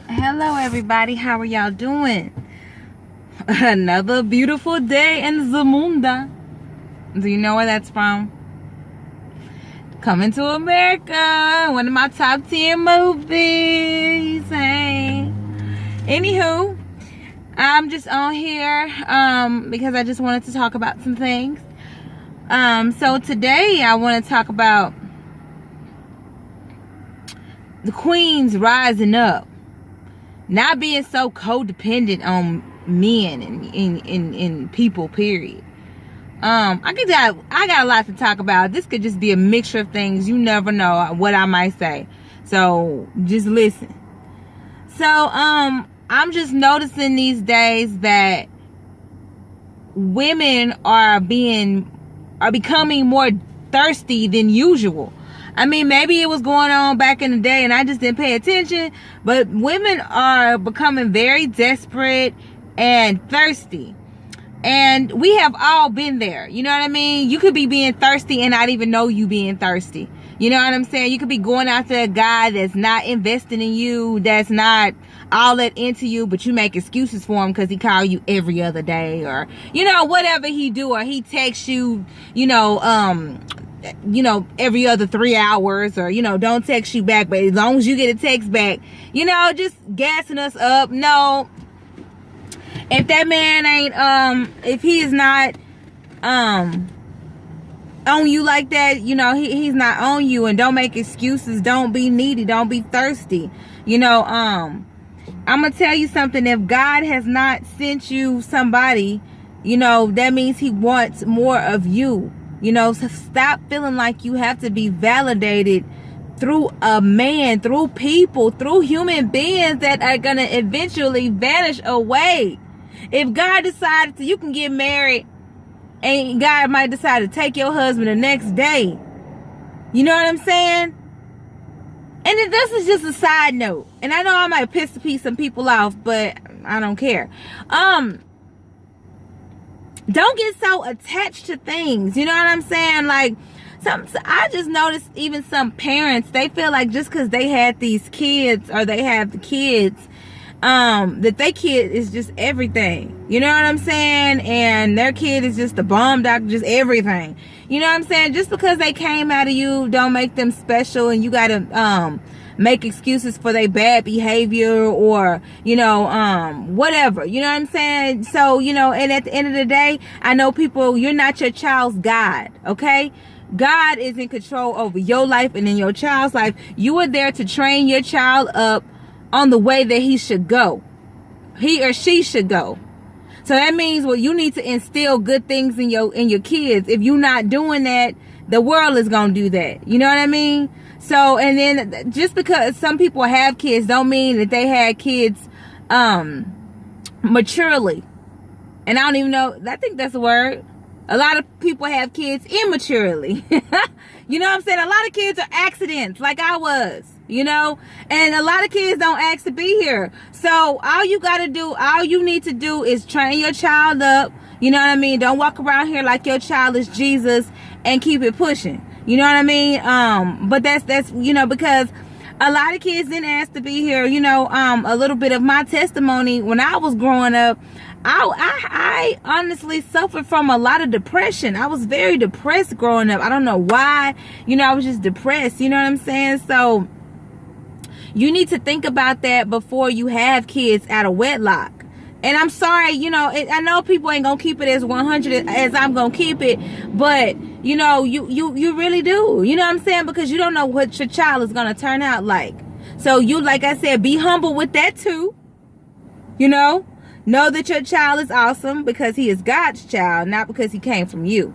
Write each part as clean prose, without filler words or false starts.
Hello everybody, how are y'all doing? Another beautiful day in Zamunda. Do you know where that's from? Coming to America, one of my top 10 movies. Hey. Anywho, I'm just on here because I just wanted to talk about some things. So today I want to talk about the queens rising up. Not being so codependent on men and people, period. I got a lot to talk about. This could just be a mixture of things. You never know what I might say. So just listen. So I'm just noticing these days that women are becoming more thirsty than usual. I mean, maybe it was going on back in the day and I just didn't pay attention, but women are becoming very desperate and thirsty. And we have all been there. You know what I mean? You could be being thirsty and not even know you being thirsty. You know what I'm saying? You could be going after a guy that's not investing in you, that's not all that into you, but you make excuses for him because he call you every other day, or, you know, whatever he do, or he texts you, every other 3 hours, or, don't text you back, but as long as you get a text back, just gassing us up. No, if that man ain't, if he is not, on you like that, he's not on you, and don't make excuses. Don't be needy. Don't be thirsty. I'm gonna tell you something. If God has not sent you somebody, that means he wants more of you. So stop feeling like you have to be validated through a man, through people, through human beings that are going to eventually vanish away. If God decided you can get married, and God might decide to take your husband the next day. You know what I'm saying? And then this is just a side note. And I know I might piss some people off, but I don't care. Don't get so attached to things. You know what I'm saying? Like, I just noticed even some parents, they feel like just because they had these kids, or they have the kids, that their kid is just everything. You know what I'm saying? And their kid is just the bomb doctor, just everything. You know what I'm saying? Just because they came out of you, don't make them special, and you gotta make excuses for their bad behavior, or whatever. You know what I'm saying? So, and at the end of the day, I know people, you're not your child's God, okay? God is in control over your life and in your child's life. You are there to train your child up on the way that he should go. He or she should go. So that means, well, you need to instill good things in your kids. If you're not doing that, the world is going to do that. You know what I mean? So, and then just because some people have kids don't mean that they had kids maturely. And I don't even know, I think that's a word. A lot of people have kids immaturely. You know what I'm saying? A lot of kids are accidents, like I was, and a lot of kids don't ask to be here. So all you need to do is train your child up. You know what I mean? Don't walk around here like your child is Jesus and keep it pushing. You know what I mean? But that's, because a lot of kids didn't ask to be here. A little bit of my testimony, when I was growing up, I honestly suffered from a lot of depression. I was very depressed growing up. I don't know why. I was just depressed. You know what I'm saying? So you need to think about that before you have kids out of wedlock. And I'm sorry, I know people ain't gonna keep it as 100 as I'm gonna keep it, but you really do. You know what I'm saying? Because you don't know what your child is gonna turn out like. So you, like I said, be humble with that too. Know that your child is awesome because he is God's child, not because he came from you.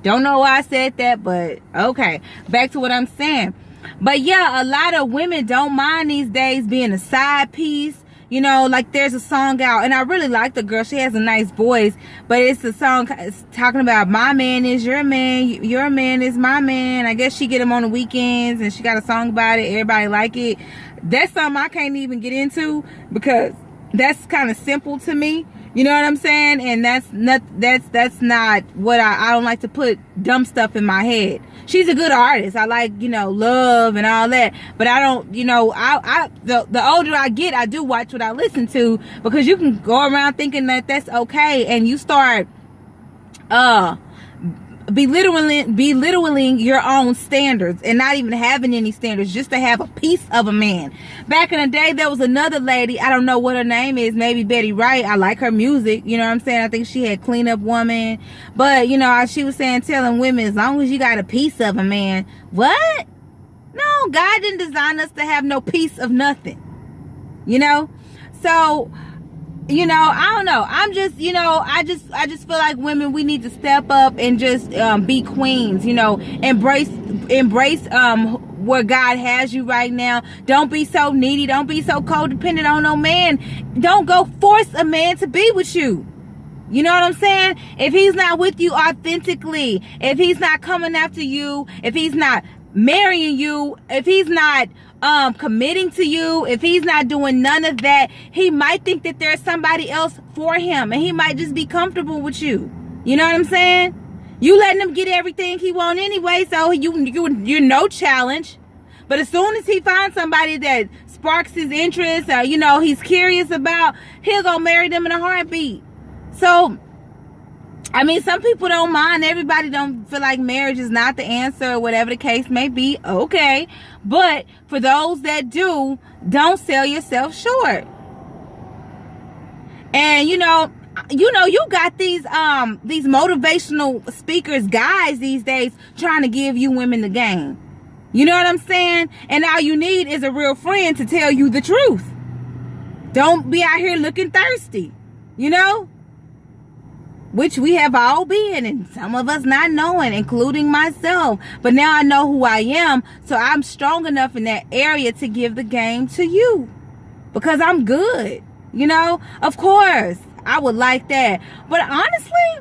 Don't know why I said that, but okay. Back to what I'm saying. But yeah, a lot of women don't mind these days being a side piece. Like there's a song out, and I really like the girl. She has a nice voice, but it's a song talking about my man is your man, your man is my man. I guess she get him on the weekends, and she got a song about it. Everybody like it. That's something I can't even get into because that's kind of simple to me. You know what I'm saying? And that's not what I don't like to put dumb stuff in my head. She's a good artist. I like, Love and all that. But I don't, the older I get, I do watch what I listen to, because you can go around thinking that that's okay, and you start belittling your own standards and not even having any standards just to have a piece of a man. Back in the day, there was another lady, I don't know what her name is, maybe Betty Wright. I like her music, you know what I'm saying? I think she had Clean Up Woman. But, she was saying, telling women, as long as you got a piece of a man. What? No, God didn't design us to have no piece of nothing. So, I don't know. I'm just, I just feel like women, we need to step up and just be queens, embrace where God has you right now. Don't be so needy. Don't be so codependent on no man. Don't go force a man to be with you. You know what I'm saying? If he's not with you authentically, if he's not coming after you, if he's not marrying you, if he's not committing to you, if he's not doing none of that, he might think that there's somebody else for him, and he might just be comfortable with you. You know what I'm saying? You letting him get everything he want anyway, so you're no challenge. But as soon as he finds somebody that sparks his interest, or he's curious about, he'll go marry them in a heartbeat. So some people don't mind. Everybody don't feel like marriage is not the answer, or whatever the case may be. Okay. But for those that do, don't sell yourself short. And, you got these motivational speakers, guys, these days trying to give you women the game. You know what I'm saying? And all you need is a real friend to tell you the truth. Don't be out here looking thirsty, which we have all been, and some of us not knowing, including myself. But now I know who I am, so I'm strong enough in that area to give the game to you, because I'm good. Of course, I would like that. But honestly,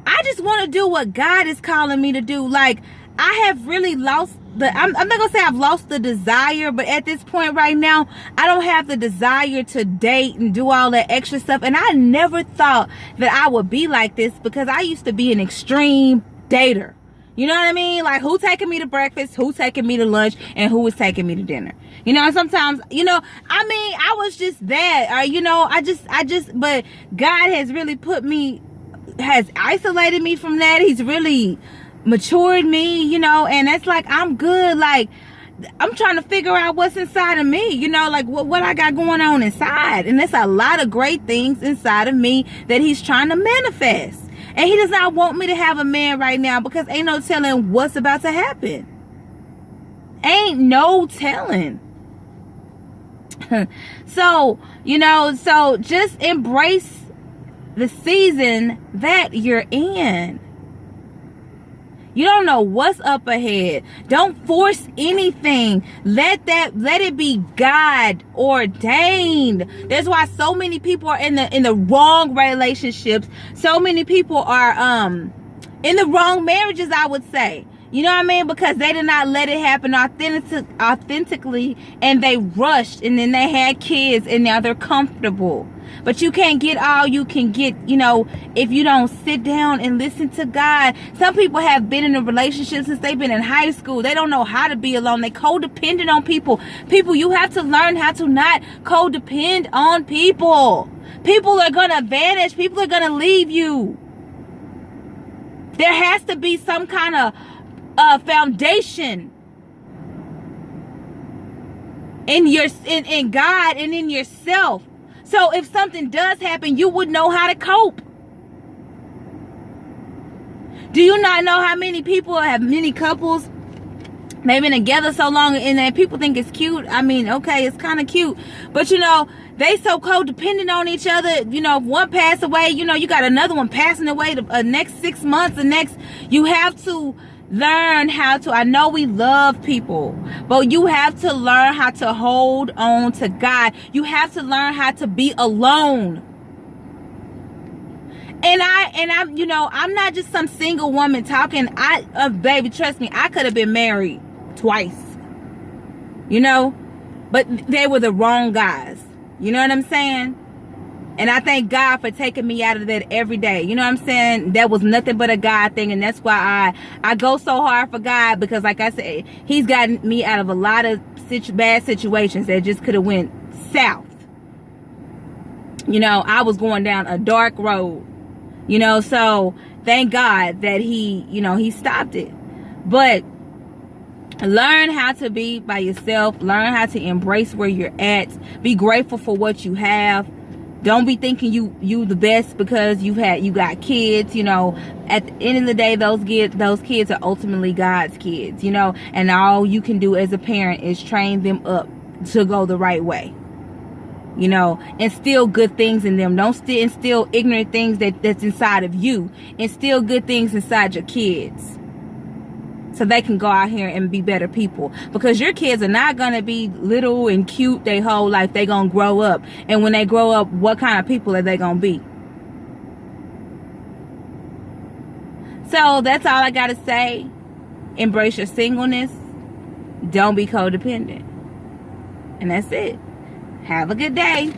I just want to do what God is calling me to do. Like, I have really lost I'm not going to say I've lost the desire, but at this point right now, I don't have the desire to date and do all that extra stuff. And I never thought that I would be like this, because I used to be an extreme dater. You know what I mean? Like, who taking me to breakfast, who taking me to lunch, and who was taking me to dinner. And sometimes, I was just that, or, but God has really has isolated me from that. He's really matured me, and it's like, I'm good. Like, I'm trying to figure out what's inside of me, like what I got going on inside. And there's a lot of great things inside of me that he's trying to manifest. And he does not want me to have a man right now, because ain't no telling what's about to happen. Ain't no telling. So, so just embrace the season that you're in. You don't know what's up ahead. Don't force anything. Let it be God ordained. That's why so many people are in the wrong relationships. So many people are in the wrong marriages, I would say. You know what I mean? Because they did not let it happen authentically, and they rushed, and then they had kids, and now they're comfortable. But you can't get all you can get, if you don't sit down and listen to God. Some people have been in a relationship since they've been in high school. They don't know how to be alone. They codependent on people. People, you have to learn how to not codepend on people. People are going to vanish. People are going to leave you. There has to be some kind of foundation in God and in yourself. So if something does happen, you would know how to cope. Do you not know how many couples, they've been together so long, and then people think it's cute? Okay, it's kind of cute. But, they so codependent on each other. If one passed away, you got another one passing away the next 6 months. You have to learn how to, I know we love people, but you have to learn how to hold on to God. You have to learn how to be alone. And I'm not just some single woman talking. Baby, trust me, I could have been married twice, but they were the wrong guys. You know what I'm saying? And I thank God for taking me out of that every day. You know what I'm saying? That was nothing but a God thing. And that's why I go so hard for God, because like I said, he's gotten me out of a lot of bad situations that just could have went south. You know, I was going down a dark road. You know, so thank God that he stopped it. But learn how to be by yourself. Learn how to embrace where you're at. Be grateful for what you have. Don't be thinking you the best because you got kids. You know, at the end of the day, those kids are ultimately God's kids. You know, and all you can do as a parent is train them up to go the right way. You know, instill good things in them. Don't instill ignorant things that's inside of you. Instill good things inside your kids, so they can go out here and be better people. Because your kids are not going to be little and cute their whole life. They're going to grow up. And when they grow up, what kind of people are they going to be? So that's all I got to say. Embrace your singleness. Don't be codependent. And that's it. Have a good day.